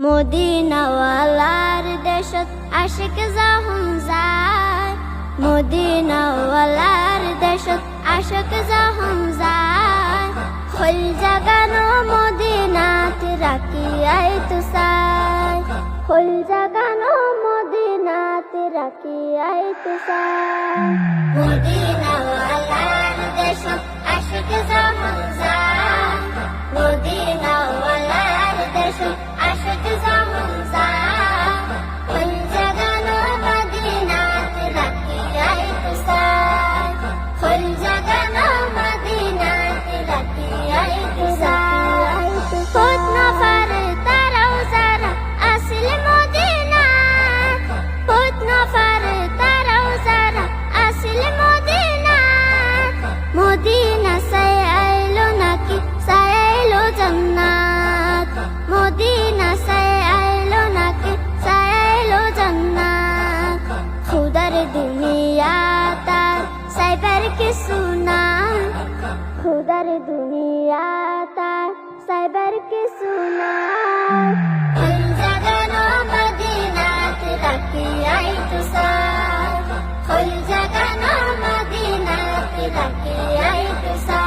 মদিনাওয়ালার দেশত আশিক যখন যায়, মদিনাওয়ালার দেশত আশিক যখন যায়, খোল জাগানো মদিনাত রাখিয়াই তো চাই, খোল জাগানো মদিনাত রাখিয়াই তো চাই। মদিনাওয়ালার দেশত আশিক যখন যায়, মদিনাওয়ালার দেশত আশিক যখন যায়, খোল জাগানো মদিনাত রাখিয়াই তো চাই, খোল জাগানো মদিনাত রাখিয়াই তো চাই। খোদ নফর তারাও যারা আসিল মদিনাত, খোদ নফর তারাও যারা আসিল মদিনাত, মদিনা সাই আইলো নাকি সাই আইলো জান্নাত, মদিনা সাই আইলো নাকি সাই আইলো জান্নাত। খুদার দুনিয়া তার সাইবার কিছু নাই, খুদার দুনিয়া তার সাইবার কিছু নাই। খোল জাগানো মদিনাত রাখিয়াই তো চাই, খোল জাগানো মদিনাত রাখিয়াই তো চাই।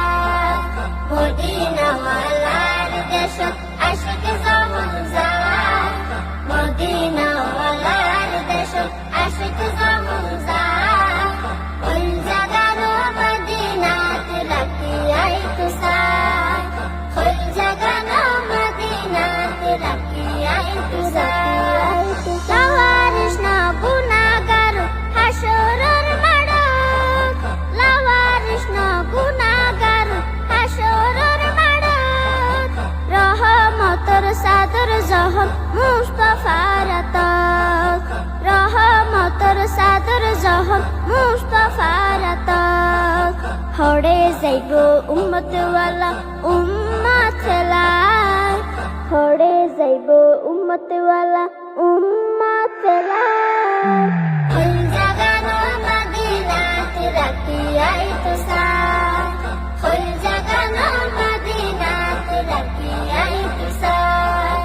মদিনাওয়ালার দেশত আশিক যখন যায়, মদিনাওয়ালার দেশত আশিক যখন যায়, খোল জাগানো মদিনাত রাখিয়াই তো চাই, খোল জাগানো মদিনাত রাখিয়াই তো চাই। লাওয়ারিস না গুনাহগার হাসরের মাঠত, লাওয়ারিস না গুনাহগার হাসরের মাঠত, রহমতের চাদর যখন মুস্তাফার আতক, রহমতের চাদর যখন মুস্তাফার আতক। হড়ে যাইব উম্মতওয়ালা উম্মত ফেলাই, হড়ে যাইব উম্মতওয়ালা উম্মত ফেলাই। খোল জাগানো মদিনাত রাখিয়াই তো চাই, খোল জাগানো মদিনাত রাখিয়াই তো চাই।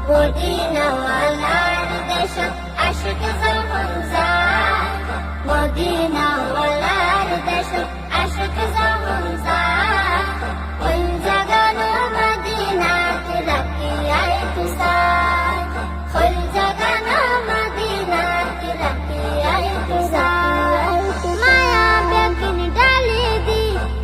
মদিনাওয়ালার দেশত আশিক যখন যায়, মদিনাওয়ালার দেশত আশিক যখন যায়, খোল জাগানো মদিনাত রাখিয়াই তো চাই, খোল জাগানো মদিনাত রাখিয়াই তো চাই। মায়া বেগিন ডালি দি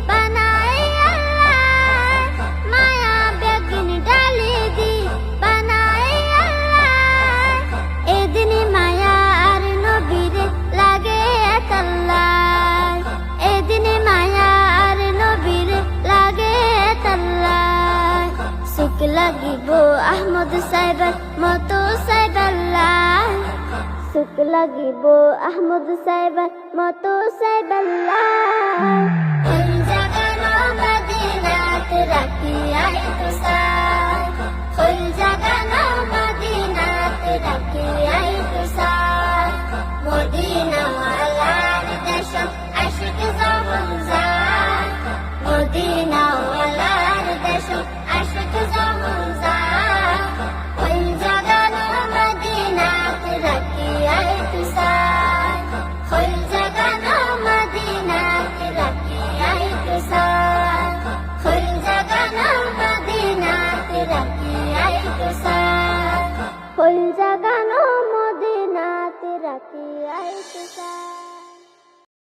বানাই আল্লাহ, মায়া বেগিন ডালি দি বানাই আল্লাহ, এদিন মায়া আর নবীরে লাগে এতাল্লাহ, এদিন মায়া আর নবীরে লাগে এতাল্লাহ। সুখ লাগিব আহমদ সাহেবের মতো সাহেবাল্লাহ, সুখ লাগিব আহমদ সাহেবের মতো সাহেবাল্লাহ। খোল জাগানো মদিনাত রাখিয়াই তো চাই, খোল জাগানো মদিনাত রাখিয়াই তো চাই। মদিনাওয়ালার দেশত আশিক যখন যায়, মদিনাওয়ালার দেশত আশিক যখন যায়, খোল জাগানো মদিনাত রাখিয়াই তো চাই, খোল জাগানো মদিনাত রাখিয়াই তো চাই, খোল জাগানো মদিনাত রাখিয়াই তো চাই, খোল জাগানো মদিনাত রাখিয়াই তো চাই।